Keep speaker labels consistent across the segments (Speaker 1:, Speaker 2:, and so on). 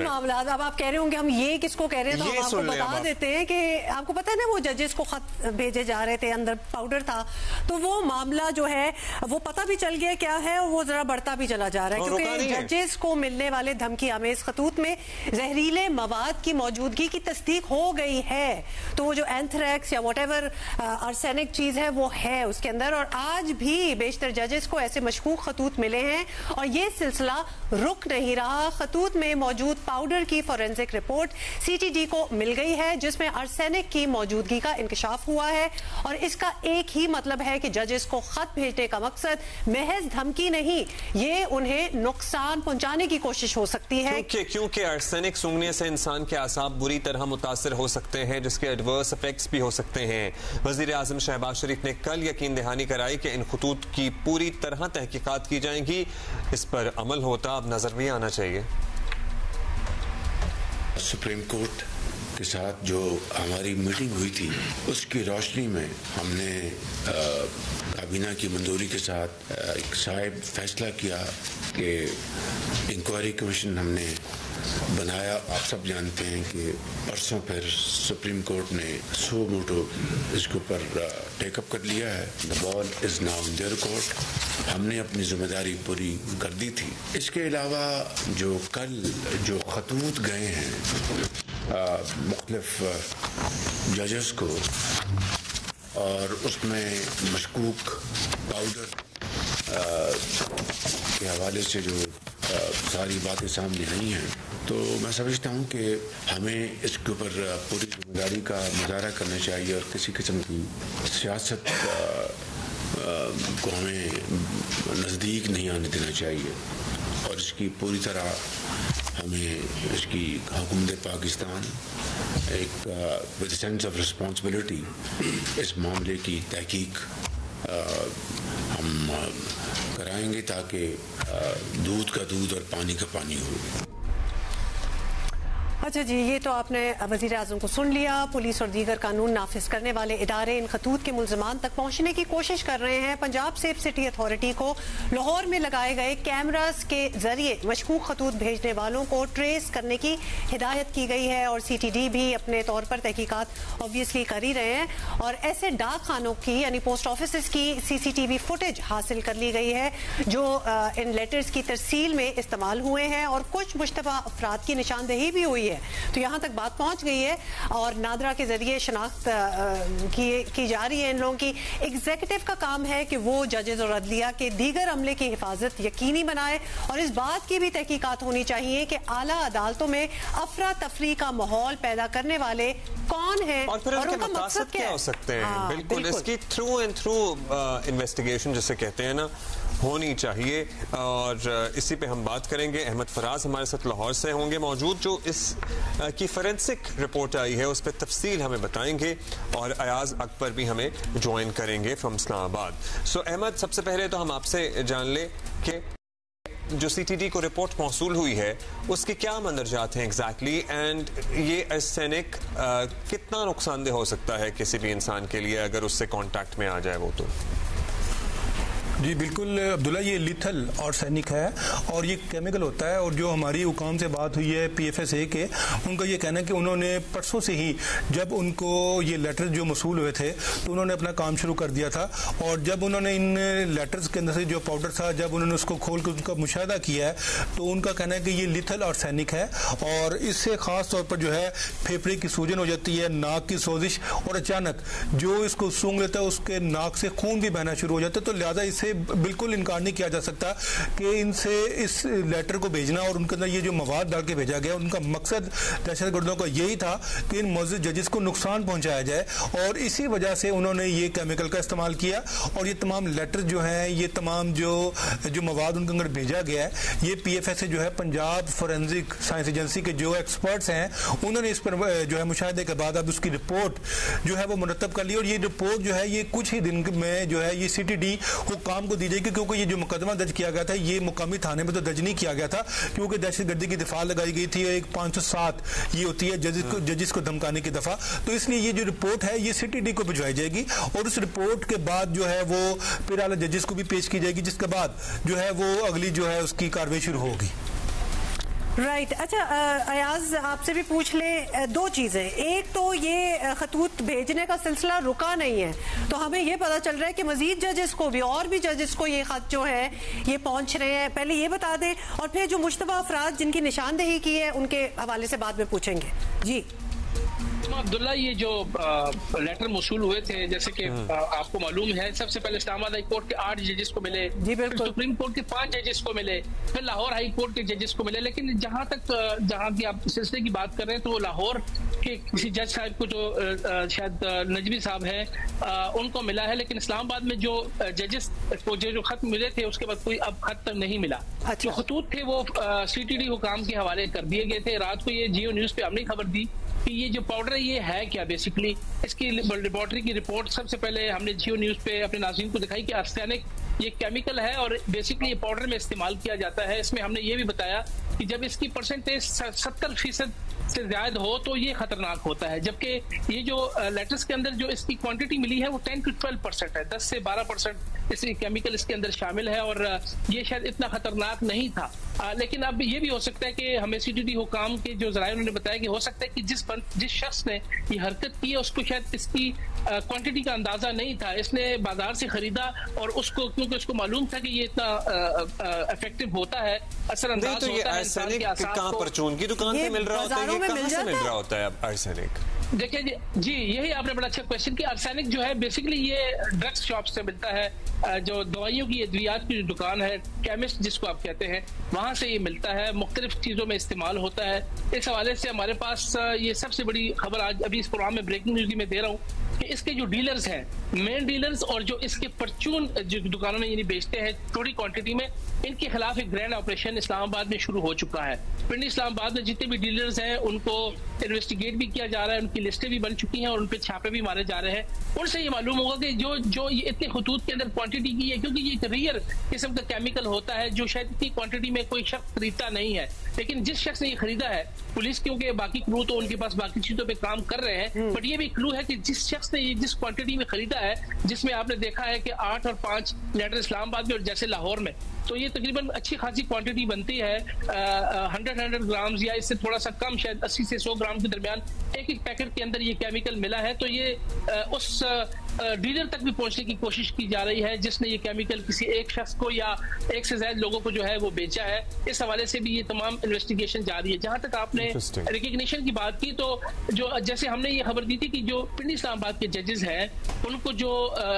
Speaker 1: मामला। अब आप कह रहे होंगे हम ये किसको कह रहे हैं, तो हम आपको बता देते हैं कि आपको पता है ना वो जजेस को खत भेजे जा रहे थे, अंदर पाउडर था, तो वो मामला जो है वो पता भी चल गया क्या है, वो जरा बढ़ता भी चला जा रहा है क्योंकि जजेस को मिलने वाले धमकी आमेज खतूत में जहरीले मवाद की मौजूदगी की तस्दीक हो गई है। तो वो जो एंथ्रेक्स या व्हाटएवर आर्सेनिक चीज है वो है उसके अंदर, और आज भी बेशतर जजेस को ऐसे मशकूक खतूत मिले हैं और ये सिलसिला रुक नहीं रहा। खतूत में मौजूद पाउडर की फोरेंसिक रिपोर्ट सीटीडी को मिल गई है जिसमें आर्सेनिक की मौजूदगी का इंकशाफ हुआ है, और इसका एक ही मतलब है कि जजेस को खत भेजने का मकसद महज धमकी नहीं, ये उन्हें नुकसान पहुंचाने की कोशिश हो सकती है।
Speaker 2: क्योंकि आर्सेनिक सूंघने से इंसान के आसाब बुरी तरह मुतासर हो सकते हैं, जिसके एडवर्स इफेक्ट्स भी हो सकते हैं। वजीर आजम शहबाज शरीफ ने कल यकीन दहानी कराई कि इन खतूत की पूरी तरह तहकीकात की जाएंगी। इस पर अमल होता अब नजर भी आना चाहिए।
Speaker 3: सुप्रीम कोर्ट के साथ जो हमारी मीटिंग हुई थी उसकी रोशनी में हमने काबीना की मंजूरी के साथ एक साहिब फैसला किया कि इंक्वायरी कमीशन हमने बनाया। आप सब जानते हैं कि परसों फिर सुप्रीम कोर्ट ने सो मोटो इसके ऊपर टेकअप कर लिया है। The ball is now in their court. हमने अपनी जिम्मेदारी पूरी कर दी थी। इसके अलावा जो कल जो खतूत गए हैं मुख्तलिफ जजेस को, और उसमें मशकूक पाउडर के हवाले से जो सारी बातें सामने आई हैं, तो मैं समझता हूँ कि हमें इसके ऊपर पूरी जिम्मेदारी का मुजाहरा करना चाहिए और किसी किस्म की सियासत को हमें नज़दीक नहीं आने देना चाहिए, और इसकी पूरी तरह हमें इसकी हुकूमत पाकिस्तान एक विद सेंस ऑफ रिस्पॉन्सिबिलिटी इस मामले की तहकीक हम कराएंगे ताकि दूध का दूध और पानी का पानी हो।
Speaker 1: अच्छा जी, ये तो आपने वज़ीर आज़म को सुन लिया। पुलिस और दीगर कानून नाफिज करने वाले इदारे इन खतूत के मुल्ज़मान तक पहुँचने की कोशिश कर रहे हैं। पंजाब सेफ सिटी अथॉरिटी को लाहौर में लगाए गए कैमरास के जरिए मशकूक खतूत भेजने वालों को ट्रेस करने की हिदायत की गई है, और CTD भी अपने तौर पर तहकीकात ऑब्वियसली कर ही रहे हैं, और ऐसे डाक खानों की यानी पोस्ट ऑफिस की CCTV फुटेज हासिल कर ली गई है जो इन लेटर्स की तरसील में इस्तेमाल हुए हैं, और कुछ मुश्तबा अफराद की निशानदेही भी हुई है। तो यहाँ तक बात पहुँच गई है और नादरा के जरिए शनाख्त की जा रही है इन लोगों की। एग्जीक्यूटिव का काम है कि वो जजेस और अदलिया के दीगर अमले की हिफाजत यकीनी बनाए, और इस बात की भी तहकीकात होनी चाहिए कि आला अदालतों में अफरा तफरी का माहौल पैदा करने वाले कौन है
Speaker 2: और फिर उनका मकसद क्या हो सकते हैं। बिल्कुल, इसकी थ्रू एंड थ्रू इन्वेस्टिगेशन जिसे कहते हैं ना होनी चाहिए, और इसी पे हम बात करेंगे। अहमद फराज हमारे साथ लाहौर से होंगे मौजूद, जो इस की फोरेंसिक रिपोर्ट आई है उस पर तफसील हमें बताएंगे, और अयाज अकबर भी हमें ज्वाइन करेंगे फ्रॉम इस्लामाबाद। सो अहमद, सबसे पहले तो हम आपसे जान ले कि जो CTD को रिपोर्ट मौसूल हुई है उसके क्या मंदरजात हैं एग्जैक्टली, एंड ये आर्सेनिक कितना नुकसानदेह हो सकता है किसी भी इंसान के लिए अगर उससे कांटेक्ट में आ जाए वो। तो
Speaker 4: जी बिल्कुल अब्दुल्ला, ये लिथल आर्सेनिक है और ये केमिकल होता है, और जो हमारी हुकाम से बात हुई है PFSA के, उनका ये कहना है कि उन्होंने परसों से ही जब उनको ये लेटर जो मसूल हुए थे तो उन्होंने अपना काम शुरू कर दिया था, और जब उन्होंने इन लेटर्स के अंदर से जो पाउडर था जब उन्होंने उसको खोल कर उनका मुशाहदा किया है तो उनका कहना है कि ये लिथल आर्सेनिक है, और इससे ख़ास तौर पर जो है फेफड़े की सूजन हो जाती है, नाक की सोजिश, और अचानक जो इसको सूंघ लेता है उसके नाक से खून भी बहना शुरू हो जाता है। तो लिहाजा इससे बिल्कुल इनकार नहीं किया जा सकता कि इनसे इस लेटर को भेजना और उनके अंदर ये जो मवाद डाल के भेजा गया, उनका मकसद दहशतगर्दों का यही था कि इन मौजूद जजेस को नुकसान पहुंचाया जाए, और इसी वजह से उन्होंने ये केमिकल का इस्तेमाल किया। और ये तमाम लेटर जो हैं, ये तमाम जो मवाद उनके अंदर भेजा गया है, ये PFSA जो है पंजाब फोरेंसिक साइंस एजेंसी के जो एक्सपर्ट्स हैं उन्होंने इस पर जो है मुशाहिदे के बाद अब उसकी रिपोर्ट जो है वो मुरतब कर ली, और ये रिपोर्ट जो है ये कुछ ही दिन में जो है ये CTD हुकाम को दी जाएगी, क्योंकि ये जो मुकदमा दर्ज किया गया था ये मुकामी थाने में तो दर्ज नहीं किया गया था, क्योंकि दहशतगर्दी की दफा लगाई गई थी। एक 507 ये होती है जजिस को धमकाने की दफा, तो इसलिए ये जो रिपोर्ट है ये CTD को भिजवाई जाएगी, और उस रिपोर्ट के बाद जो है वो फिर आला जजिस को भी पेश की जाएगी, जिसके बाद जो है वो अगली जो है उसकी कार्रवाई शुरू होगी।
Speaker 1: राइट अच्छा अयाज आपसे भी पूछ ले दो चीजें। एक तो ये खतूत भेजने का सिलसिला रुका नहीं है, तो हमें ये पता चल रहा है कि मजीद जजेस को भी और भी जजेस को ये खत जो है ये पहुंच रहे हैं। पहले ये बता दें और फिर जो मुश्तबा अफराद जिनकी निशानदेही की है उनके हवाले से बाद में पूछेंगे। जी
Speaker 5: अब्दुल्ला, ये जो लेटर मौसूल हुए थे, जैसे कि आपको मालूम है, सबसे पहले इस्लामाबाद हाई कोर्ट के 8 जजेस को मिले, फिर सुप्रीम कोर्ट के 5 जजेस को मिले, फिर लाहौर हाई कोर्ट के जजेस को मिले। लेकिन जहां की आप सिलसिले की बात कर रहे हैं तो वो लाहौर के किसी जज साहब को जो शायद नजमी साहब हैं उनको मिला है। लेकिन इस्लामाबाद में जो जजेस को जो खत मिले थे उसके बाद कोई अब खत तक नहीं मिला। जो खतूत थे वो CTD हुकाम के हवाले कर दिए गए थे। रात को ये जियो न्यूज पे हमने खबर दी कि ये जो पाउडर है ये है क्या। बेसिकली इसकी लेबोरेटरी की रिपोर्ट सबसे पहले हमने जियो न्यूज पे अपने नाज़रीन को दिखाई कि आर्सेनिक ये केमिकल है और बेसिकली ये पाउडर में इस्तेमाल किया जाता है। इसमें हमने ये भी बताया कि जब इसकी परसेंटेज 70% से ज्यादा हो तो ये खतरनाक होता है, जबकि ये जो लेटर्स के अंदर जो इसकी क्वांटिटी मिली है वो 10 to 12% है, 10 से 12% इस केमिकल इसके अंदर शामिल है और ये शायद इतना खतरनाक नहीं था। लेकिन अब ये भी हो सकता है कि हमें CTD हुकाम के जो जराये उन्होंने बताया कि हो सकता है कि जिस शख्स ने ये हरकत की है उसको शायद इसकी क्वांटिटी का अंदाजा नहीं था, इसने बाजार से खरीदा और उसको क्योंकि उसको मालूम था कि ये इतना इफेक्टिव होता है, असरअंदाज होता है इंसान के आसाब को।
Speaker 2: पर चून की दुकान पे मिल रहा होता है, ये कहां से मिल रहा होता है आर्सेनिक?
Speaker 5: देखिए जी, यही आपने बड़ा अच्छा क्वेश्चन किया। आर्सेनिक जो है बेसिकली ये ड्रग्स शॉप से मिलता है, जो दवाइयों की अद्वियात की जो दुकान है, केमिस्ट जिसको आप कहते हैं, वहां से ये मिलता है, मुख्तलिफ चीजों में इस्तेमाल होता है। इस हवाले से हमारे पास ये सबसे बड़ी खबर आज अभी इस प्रोग्राम में ब्रेकिंग न्यूज में दे रहा हूँ कि इसके जो डीलर्स हैं, मेन डीलर्स और जो इसके परचून जो दुकानों में यानी बेचते हैं थोड़ी क्वांटिटी में, इनके खिलाफ एक ग्रैंड ऑपरेशन इस्लामाबाद में शुरू हो चुका है। पिंडी इस्लामाबाद में जितने भी डीलर्स हैं उनको इन्वेस्टिगेट भी किया जा रहा है, उनकी लिस्टें भी बन चुकी हैं और उन पर छापे भी मारे जा रहे हैं। उनसे ये मालूम होगा कि जो ये इतने खतूत के अंदर क्वांटिटी की है, क्योंकि ये एक रेयर किस्म का केमिकल होता है जो शायद इतनी क्वांटिटी में कोई शख्स खरीदता नहीं है, लेकिन जिस शख्स ने ये खरीदा है, पुलिस क्योंकि बाकी क्लू तो उनके पास बाकी चीजों पे काम कर रहे हैं, बट ये भी क्लू है कि जिस शख्स ने ये जिस क्वांटिटी में खरीदा है, जिसमें आपने देखा है कि 8 और 5 लेटर इस्लामाबाद में और जैसे लाहौर में, तो ये तकरीबन अच्छी खासी क्वांटिटी बनती है, 100 ग्राम्स या इससे थोड़ा सा कम, शायद 80 से 100 ग्राम के दरमियान एक पैकेट के अंदर ये केमिकल मिला है। तो ये उस डीलर तक भी पहुंचने की कोशिश की जा रही है जिसने ये केमिकल किसी एक शख्स को या एक से ज्यादा लोगों को जो है वो बेचा है। इस हवाले से भी ये तमाम इन्वेस्टिगेशन जारी है। जहां तक आपने रिकग्निशन की बात की, तो जो जैसे हमने ये खबर दी थी कि जो पिंडी इस्लामाबाद के जजेस हैं उनको जो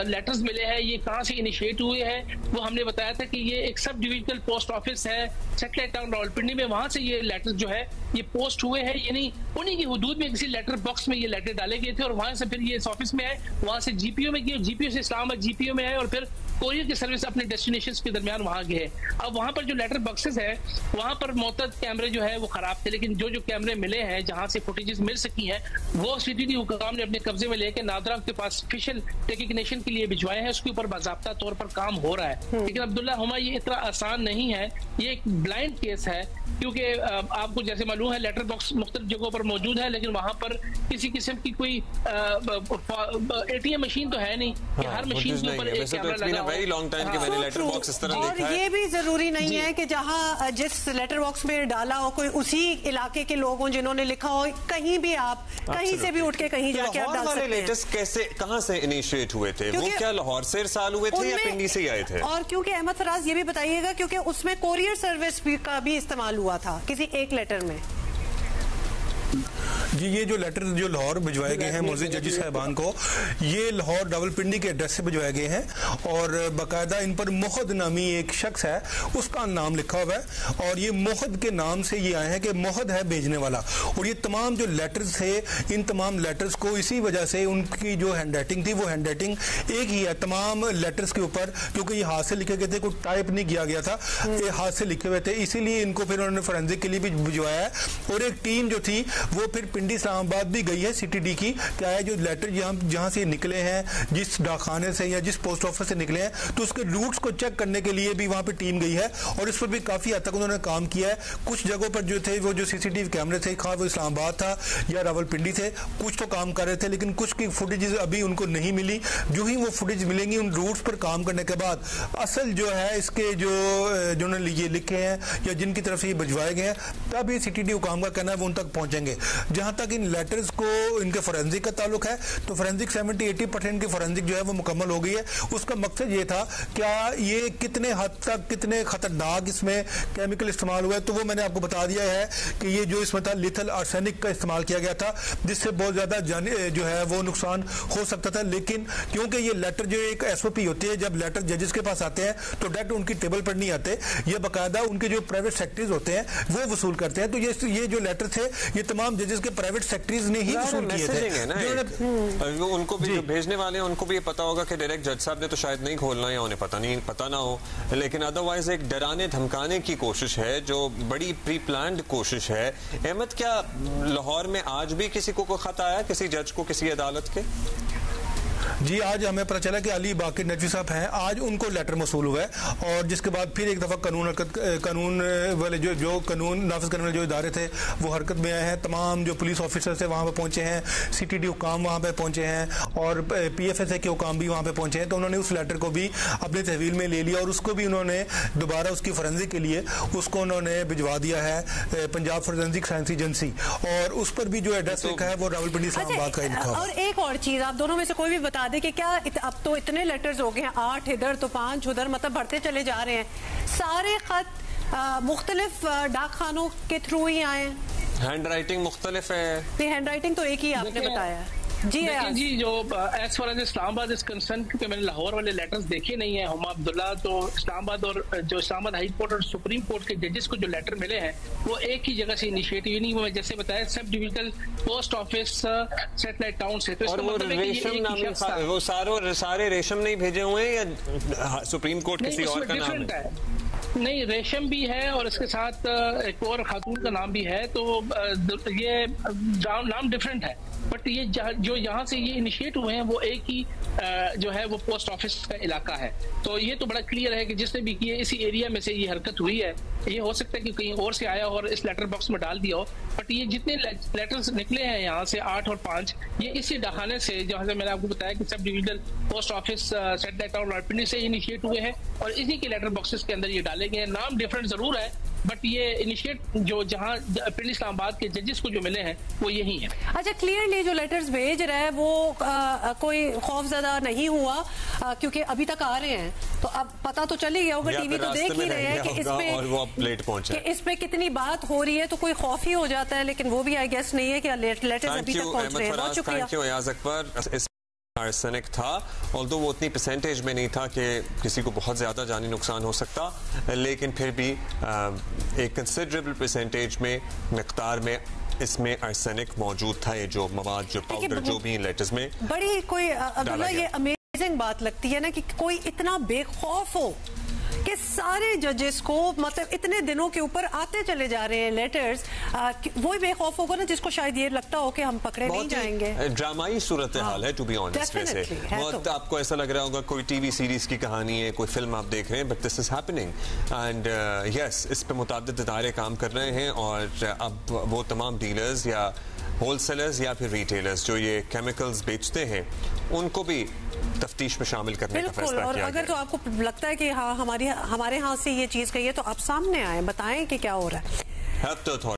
Speaker 5: लेटर्स मिले हैं ये कहां से इनिशिएट हुए हैं, वो हमने बताया था कि ये एक सब डिविजनल पोस्ट ऑफिस है सेटेलाइट टाउन रावलपिंडी में, वहां से ये लेटर जो है ये पोस्ट हुए हैं, यानी उन्हीं की हुदूद में किसी लेटर बॉक्स में ये लेटर डाले गए थे और वहां से फिर ये इस ऑफिस में आए, वहां से GPO में गए, GPO से इस्लामाबाद GPO में आए और फिर कोरियर की सर्विस अपने डेस्टिनेशंस के दरमियान वहां गए। अब वहां पर जो लेटर बॉक्सेस है वहां पर मोतद कैमरे जो है वो खराब थे, लेकिन जो कैमरे मिले हैं जहां से फुटेजेस मिल सकी हैं वो CTD हुकाम ने अपने कब्जे में लेकर नादरा के पास स्पेशल रिकग्निशन के लिए भिजवाए हैं। उसके ऊपर बाज़ाब्ता तौर पर काम हो रहा है। लेकिन अब्दुल्ला हुमा ये इतना आसान नहीं है, ये एक ब्लाइंड केस है, क्योंकि आपको जैसे मालूम है लेटर बॉक्स मुख्तलिफ जगहों पर मौजूद है, लेकिन वहां पर किसी किस्म की कोई ATM मशीन तो है नहीं कि हर मशीन के ऊपर एक कैमरा लगा हो।
Speaker 2: वेरी लॉन्ग टाइम के मैंने लेटर बॉक्स इस तरह देखा है।
Speaker 1: और ये भी जरूरी नहीं है कि जहां जिस लेटर बॉक्स में डाला हो कोई उसी इलाके के लोग हों जिन्होंने लिखा हो, कहीं भी आप कहीं से भी उठ के कहीं जाके आप डाल सकते हैं।
Speaker 2: लेटेस्ट कैसे कहां से इनिशिएट हुए थे? वो क्या लाहौर से इरसाल हुए थे या पिंडी से आए थे?
Speaker 1: और क्योंकि अहमद फराज ये भी बताइएगा क्योंकि उसमें कोरियर सर्विस का भी इस्तेमाल हुआ था किसी एक लेटर में।
Speaker 4: जी, ये जो लेटर जो लाहौर भिजवाए गए हैं मोज़ेज़ जजी साहबान को, ये लाहौर रावलपिंडी के एड्रेस से भिजवाए गए हैं और बाकायदा इन पर मोहद नामी एक शख्स है उसका नाम लिखा हुआ है और ये मोहद के नाम से ये आए हैं कि मोहद है भेजने वाला। और ये तमाम जो लेटर्स थे, इन तमाम लेटर्स को इसी वजह से उनकी जो हैंड राइटिंग थी वो हैंड राइटिंग एक ही है तमाम लेटर्स के ऊपर, क्योंकि ये हाथ से लिखे गए थे, कोई टाइप नहीं किया गया था, ये हाथ से लिखे हुए थे, इसीलिए इनको फिर उन्होंने फोरेंसिक के लिए भी भिजवाया है। और एक टीम जो थी वो फिर रावलपिंडी इस्लामाबाद भी गई है CTD की, क्या है जो लेटर जहाँ से निकले हैं, जिस डाकखाने से या जिस पोस्ट ऑफिस से निकले हैं, तो उसके रूट्स को चेक करने के लिए भी वहां पे टीम गई है और इस पर भी काफी हद तक उन्होंने काम किया है। कुछ जगहों पर जो थे वो जो CCTV कैमरे थे, खा वो इस्लामाबाद था या रावलपिंडी थे, कुछ तो काम कर रहे थे, लेकिन कुछ की फुटेज अभी उनको नहीं मिली। जो ही वो फुटेज मिलेंगी उन रूट्स पर काम करने के बाद असल जो है इसके जो जिन्होंने ये लिखे हैं या जिनकी तरफ से ये भिजवाए गए हैं, तब ये CTD हुकाम का कहना है वो उन तक पहुंचेंगे। जहां तक इन लेटर्स को इनके फोरेंसिक का ताल्लुक है, तो फोरेंसिक 70-80% की फोरेंसिक जो है वो मुकम्मल हो गई है। उसका मकसद ये था क्या ये कितने हद तक कितने खतरनाक इसमें केमिकल इस्तेमाल हुआ है, तो वो मैंने आपको बता दिया है कि ये जो इसमें था लिथल आर्सेनिक का इस्तेमाल किया गया था, जिससे बहुत ज्यादा जो है वो नुकसान हो सकता था। लेकिन क्योंकि ये लेटर जो एक SOP होती है, जब लेटर जजेस के पास आते हैं तो डायरेक्ट उनकी टेबल पर नहीं आते, ये बाकायदा उनके जो प्राइवेट सेक्रेटरीज होते हैं वो वसूल करते हैं। तो ये जो लेटर थे ये तमाम जजेस के प्राइवेट सेक्रेटरीज ने ही वसूल किए थे।
Speaker 2: उनको भी जो भेजने वाले हैं उनको भी पता होगा कि डायरेक्ट जज साहब ने तो शायद नहीं खोलना या उन्हें पता ना हो, लेकिन अदरवाइज एक डराने धमकाने की कोशिश है जो बड़ी प्री प्लान्ड कोशिश है। अहमद, क्या लाहौर में आज भी किसी को खत आया, किसी जज को, किसी अदालत के?
Speaker 4: जी, आज हमें पता चला कि अली बाकिर नजवी साहब हैं, आज उनको लेटर मसूल हुआ है और जिसके बाद फिर एक दफा कानून वाले जो कानून नाफिज करने वाले जो इदारे थे वो हरकत में आए हैं। तमाम जो पुलिस ऑफिसर थे वहां पे पहुंचे हैं, CTD हुकाम वहां पे पहुंचे हैं और PFSA के हुकाम भी वहां पे पहुंचे हैं। तो उन्होंने उस लेटर को भी अपने तहवील में ले लिया और उसको भी उन्होंने दोबारा उसकी फोरेंसिक के लिए उसको उन्होंने भिजवा दिया है पंजाब फोरेंसिक साइंस एजेंसी, और उस पर भी जो एड्रेस लिखा है वो रावलपिंडी इस्लामाबाद का लिखा है।
Speaker 1: और एक और चीज आप दोनों में से कोई भी बता दे कि क्या अब तो इतने लेटर्स हो गए हैं, 8 इधर तो 5 उधर, मतलब बढ़ते चले जा रहे हैं। सारे खत मुख्तलिफ डाकखानों के थ्रू ही आए हैं,
Speaker 2: हैंड राइटिंग मुख्तलिफ है।
Speaker 1: हैंड राइटिंग तो एक ही आपने बताया है। जी
Speaker 5: जो as far as Islamabad is concern, क्योंकि मैंने लाहौर वाले लेटर्स देखे नहीं है, हुमा अब्दुल्ला, तो इस्लामाबाद और जो इस्लामाबाद हाई कोर्ट और सुप्रीम कोर्ट के जजेस को जो लेटर मिले हैं वो एक ही जगह से इनिशिएटिव नहीं हुआ, जैसे बताया sub divisional post office satellite town से। तो इसका मतलब है कि
Speaker 2: वो सारे रेशम नहीं भेजे हुए हैं या सुप्रीम कोर्ट किसी और का नाम है?
Speaker 5: नहीं, रेशम भी है और इसके साथ एक और खातून का नाम भी है, तो ये नाम डिफरेंट है, बट ये जो यहाँ से ये इनिशिएट हुए हैं वो एक ही जो है वो पोस्ट ऑफिस का इलाका है। तो ये तो बड़ा क्लियर है कि जिसने भी किए इसी एरिया में से ये हरकत हुई है। ये हो सकता है कि कहीं और से आया और इस लेटर बॉक्स में डाल दिया हो, बट ये जितने लेटर्स निकले हैं यहाँ से 8 और 5, ये इसी डाकखाने से, जहाँ से मैंने आपको बताया कि sub divisional post office satellite town Rawalpindi से इनिशिएट हुए हैं और इसी के लेटर बॉक्सेस के अंदर ये डाले गए हैं। नाम डिफरेंट जरूर है, बट ये इनिशिएट जो जहाँ पिंडी इस्लामाबाद के जजेस को जो मिले हैं वो यही है।
Speaker 1: अच्छा, क्लियरली जो लेटर्स भेज रहा है वो कोई खौफजदा नहीं हुआ, क्योंकि अभी तक आ रहे हैं, तो अब पता तो चल ही गया होगा, टीवी तो देख ही रहे हैं कि इस पे कितनी बात हो रही है, तो कोई खौफ ही हो जाता है, लेकिन वो भी आई गेस नहीं है कि लेटर्स अभी तक पहुंच रहे हैं। बहुत शुक्रिया।
Speaker 2: आर्सेनिक था, ऑल्दो वो उतनी परसेंटेज में नहीं था कि किसी को बहुत ज़्यादा जानी नुकसान हो सकता, लेकिन फिर भी एक कंसिडरेबल परसेंटेज में मिक़दार में इसमें आर्सेनिक मौजूद था। ये जो मवाद, जो पाउडर, जो भी लेटर्स में
Speaker 1: बड़ी कोई अब्दुल्ला ये अमेजिंग बात लगती है ना कि कोई इतना बेखौफ हो कि सारे जजेस को, मतलब इतने दिनों के ऊपर आते चले जा रहे हैं लेटर्स, वो बेखौफ होगा ना जिसको शायद ये लगता हो कि हम पकड़े नहीं जाएंगे।
Speaker 2: ड्रामाई सूरत हाल है, टू बी ऑनेस्ट। वैसे बहुत आपको ऐसा लग रहा होगा कोई टीवी सीरीज की कहानी है, कोई फिल्म आप देख रहे हैं, but this is happening and yes, इस पे मुताबिद इदारे काम कर रहे हैं और अब वो तमाम डीलर्स या होलसेलर्स या फिर रिटेलर्स जो ये केमिकल्स बेचते हैं उनको भी तफ्तीश में शामिल करने का फैसला किया गया।
Speaker 1: अगर तो आपको लगता है कि हाँ हमारे हाथ से ये चीज गई है तो आप सामने आए, बताएं कि क्या हो रहा है।